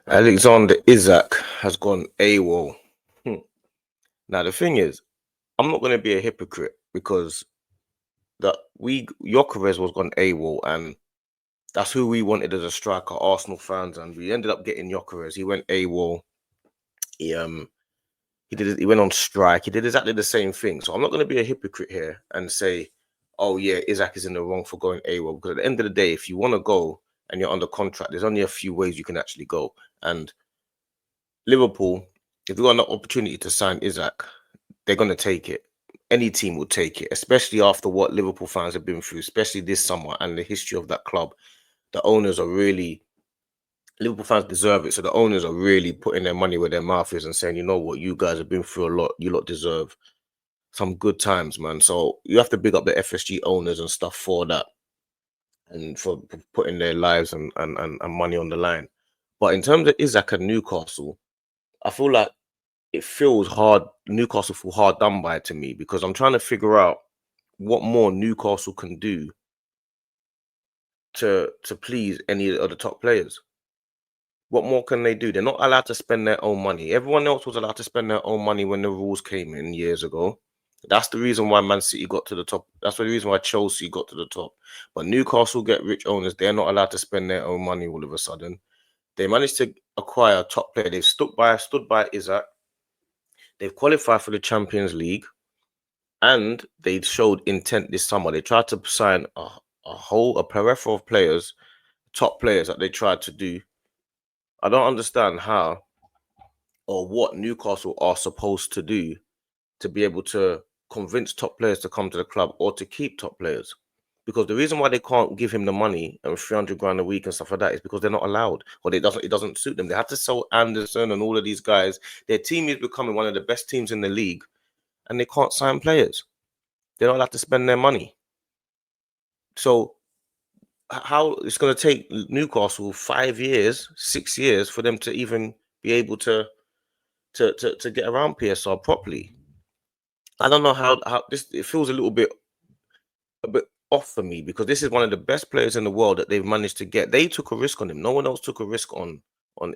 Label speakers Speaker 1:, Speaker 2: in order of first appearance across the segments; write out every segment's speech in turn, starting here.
Speaker 1: Alexander Isak has gone AWOL. Hmm. Now the thing is, I'm not going to be a hypocrite because that we Gyökeres was gone AWOL, and that's who we wanted as a striker, Arsenal fans, and we ended up getting Gyökeres. He went AWOL. He he went on strike. He did exactly the same thing. So I'm not going to be a hypocrite here and say, oh yeah, Isak is in the wrong for going AWOL, because at the end of the day, if you want to go and you're under contract, there's only a few ways you can actually go. And Liverpool, if they got an opportunity to sign Isak, they're going to take it. Any team will take it, especially after what Liverpool fans have been through, especially this summer and the history of that club. The owners are really, Liverpool fans deserve it. So the owners are really putting their money where their mouth is and saying, you know what, you guys have been through a lot. You lot deserve some good times, man. So you have to big up the FSG owners and stuff for that, and for putting their lives and money on the line. But in terms of Isak and Newcastle, I feel like it feels hard. Newcastle feel hard done by to me, because I'm trying to figure out what more Newcastle can do to please any of the top players. What more can they do? They're not allowed to spend their own money. Everyone else was allowed to spend their own money when the rules came in years ago. That's the reason why Man City got to the top. That's the reason why Chelsea got to the top. But Newcastle get rich owners. They're not allowed to spend their own money all of a sudden. They managed to acquire a top player. They've stood by Isak. They've qualified for the Champions League, and they showed intent this summer. They tried to sign a plethora of players, top players that they tried to do. I don't understand how or what Newcastle are supposed to do to be able to convince top players to come to the club or to keep top players. Because the reason why they can't give him the money and 300 grand a week and stuff like that is because they're not allowed, or it doesn't suit them. They had to sell Anderson and all of these guys. Their team is becoming one of the best teams in the league, and they can't sign players. They're not allowed to spend their money. So how it's going to take Newcastle 5 years, 6 years for them to even be able to get around PSR properly. I don't know how this, it feels a bit off for me, because this is one of the best players in the world that they've managed to get. They took a risk on him. No one else took a risk on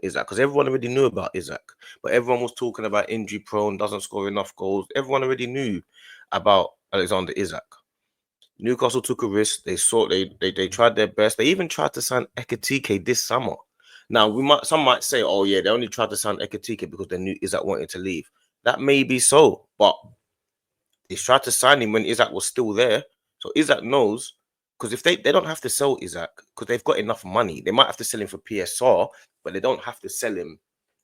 Speaker 1: Isak, because everyone already knew about Isak, but everyone was talking about injury prone, doesn't score enough goals. Everyone already knew about Alexander Isak. Newcastle took a risk. They tried their best. They even tried to sign Ekitike this summer. Now some might say, oh yeah, they only tried to sign Ekitike because they knew Isak wanted to leave. That may be so, but they tried to sign him when Isak was still there. So Isak knows, because if they don't have to sell Isak because they've got enough money. They might have to sell him for PSR, but they don't have to sell him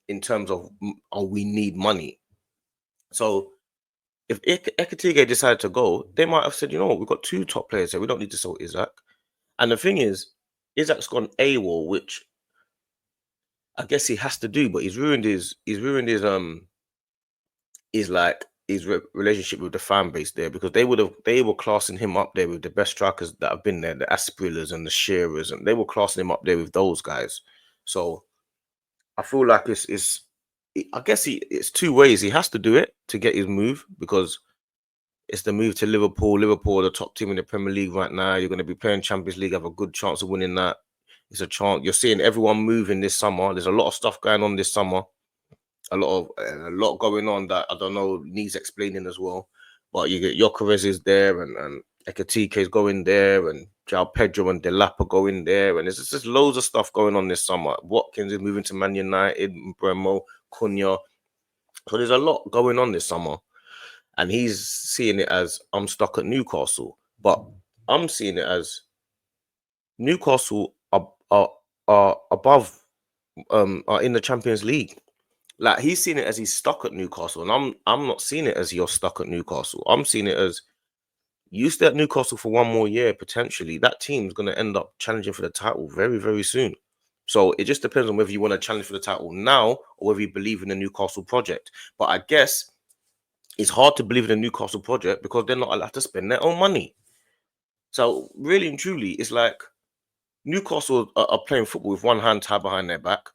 Speaker 1: in terms of, oh, we need money. So if Ekitike decided to go, they might have said, you know what, we've got two top players here. We don't need to sell Isak. And the thing is, Isak's gone AWOL, which I guess he has to do, but he's ruined his relationship with the fan base there, because they were classing him up there with the best strikers that have been there, the Asprillas and the Shearers, and they were classing him up there with those guys. So I feel like I guess it's two ways. He has to do it to get his move, because it's the move to Liverpool. Liverpool are the top team in the Premier League right now. You're going to be playing Champions League, have a good chance of winning that. It's a chance. You're seeing everyone moving this summer. There's a lot of stuff going on this summer. A lot going on that I don't know needs explaining as well. But you get Gyökeres is there, and Ekitike is going there, and João Pedro and Delap are going there, and there's just loads of stuff going on this summer. Watkins is moving to Man United, Bremo, Cunha. So there's a lot going on this summer, and he's seeing it as, I'm stuck at Newcastle, but I'm seeing it as Newcastle are above, are in the Champions League. Like, he's seen it as he's stuck at Newcastle, and I'm not seeing it as you're stuck at Newcastle. I'm seeing it as you stay at Newcastle for one more year, potentially. That team's going to end up challenging for the title very, very soon. So it just depends on whether you want to challenge for the title now or whether you believe in the Newcastle project. But I guess it's hard to believe in the Newcastle project because they're not allowed to spend their own money. So really and truly, it's like Newcastle are playing football with one hand tied behind their back.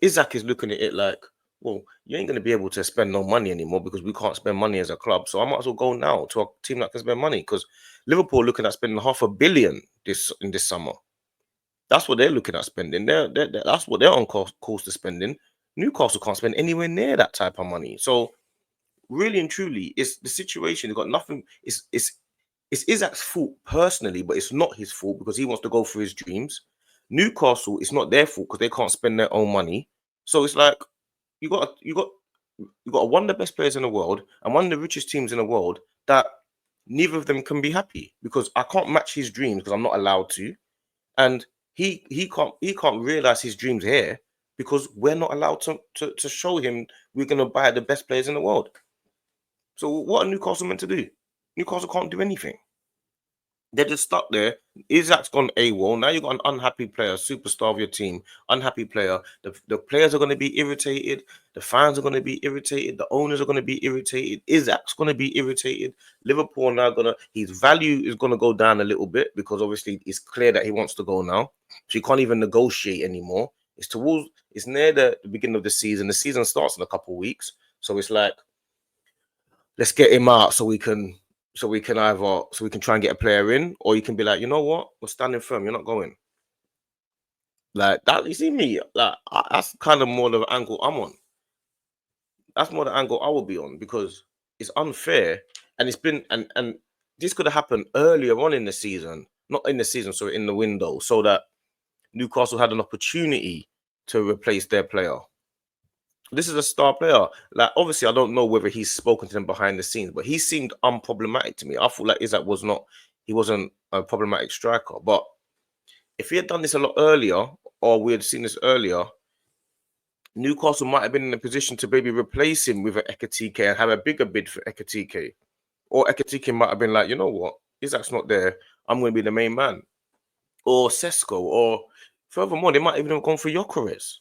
Speaker 1: Isak is looking at it like, well, you ain't going to be able to spend no money anymore because we can't spend money as a club. So I might as well go now to a team that can spend money, because Liverpool are looking at spending £500 million in this summer. That's what they're looking at spending. That's what they're on course to spending. Newcastle can't spend anywhere near that type of money. So really and truly, it's the situation. They've got nothing. It's Isak's fault personally, but it's not his fault because he wants to go for his dreams. Newcastle, it's not their fault because they can't spend their own money. So it's like you got one of the best players in the world and one of the richest teams in the world that neither of them can be happy because I can't match his dreams because I'm not allowed to, and he can't realize his dreams here because we're not allowed to show him we're gonna buy the best players in the world. So what are Newcastle meant to do? Newcastle can't do anything. They're just stuck there. Isak's gone AWOL. Now you've got an unhappy player, superstar of your team, unhappy player. The players are going to be irritated. The fans are going to be irritated. The owners are going to be irritated. Isak's going to be irritated. Liverpool now his value is going to go down a little bit because obviously it's clear that he wants to go now. So he can't even negotiate anymore. It's near the beginning of the season. The season starts in a couple of weeks. So it's like, let's get him out so we can try and get a player in, or you can be like, you know what, we're standing firm, you're not going. Like that, you see me, that's kind of more the angle I'm on. That's more the angle I will be on because it's unfair, and it's been and this could have happened earlier on in the season, not in the season, sorry, in the window, so that Newcastle had an opportunity to replace their player. This is a star player. Like, obviously, I don't know whether he's spoken to them behind the scenes, but he seemed unproblematic to me. I feel like Isak he wasn't a problematic striker. But if he had done this a lot earlier, or we had seen this earlier, Newcastle might have been in a position to maybe replace him with an Ekatike and have a bigger bid for Ekatike. Or Ekatike might have been like, you know what, Isak's not there, I'm going to be the main man. Or Sesko, or furthermore, they might even have gone for Gyökeres.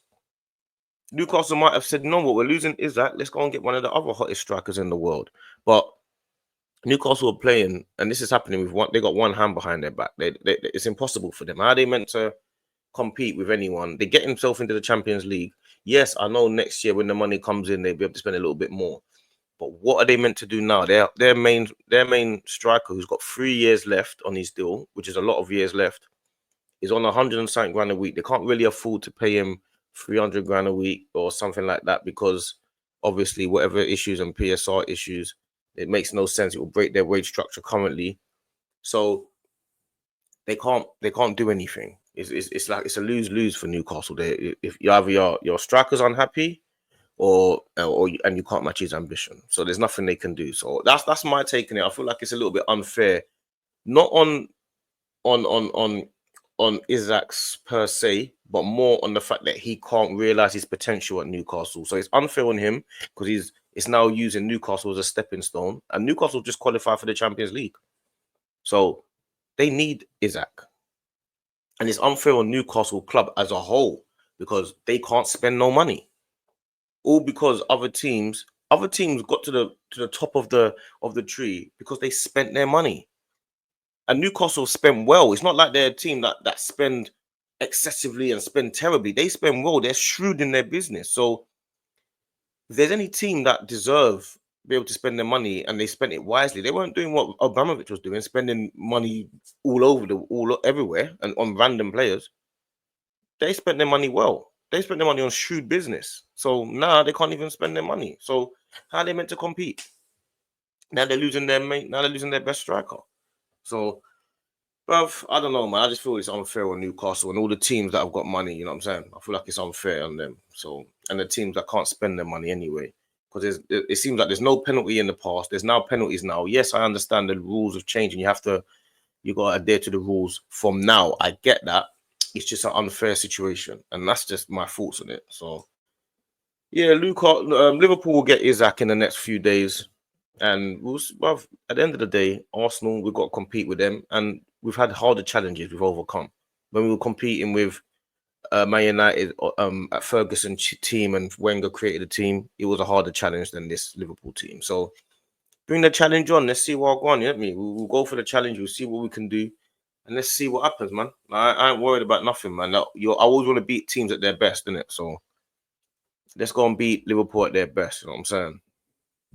Speaker 1: Newcastle might have said, "No, what we're losing is that let's go and get one of the other hottest strikers in the world." But Newcastle are playing, and this is happening with one. They got one hand behind their back. It's impossible for them. How are they meant to compete with anyone? They get themselves into the Champions League. Yes, I know next year when the money comes in, they'll be able to spend a little bit more. But what are they meant to do now? Their main striker, who's got 3 years left on his deal, which is a lot of years left, is on 100 and something grand a week. They can't really afford to pay him 300 grand a week or something like that because obviously whatever issues and PSR issues, it makes no sense. It will break their wage structure currently. So they can't do anything. It's like it's a lose-lose for Newcastle. If you either your striker's unhappy and you can't match his ambition. So there's nothing they can do. So that's my take on it. I feel like it's a little bit unfair. Not on Isak's per se, but more on the fact that he can't realize his potential at Newcastle. So it's unfair on him because it's now using Newcastle as a stepping stone, and Newcastle just qualified for the Champions League, so they need Isak, and it's unfair on Newcastle club as a whole because they can't spend no money, all because other teams got to the top of the tree because they spent their money. And Newcastle spend well. It's not like they're a team that spend excessively and spend terribly. They spend well. They're shrewd in their business. So if there's any team that deserve be able to spend their money and they spent it wisely, they weren't doing what Abramovich was doing, spending money all everywhere and on random players. They spent their money well. They spent their money on shrewd business. So now they can't even spend their money. So how are they meant to compete? Now they're losing their best striker. So, bruv, I don't know, man. I just feel it's unfair on Newcastle and all the teams that have got money. You know what I'm saying? I feel like it's unfair on them. So, and the teams that can't spend their money anyway, because it seems like there's no penalty in the past. There's now penalties now. Yes, I understand the rules have changed, and you got to adhere to the rules from now. I get that. It's just an unfair situation, and that's just my thoughts on it. So, yeah, Liverpool will get Isak in the next few days. And well, at the end of the day, Arsenal, we've got to compete with them. And we've had harder challenges we've overcome. When we were competing with Man United at Ferguson team and Wenger created a team, it was a harder challenge than this Liverpool team. So bring the challenge on. Let's see what going on. You know what I mean? We'll go for the challenge. We'll see what we can do. And let's see what happens, man. I ain't worried about nothing, man. I always want to beat teams at their best, innit? So let's go and beat Liverpool at their best. You know what I'm saying?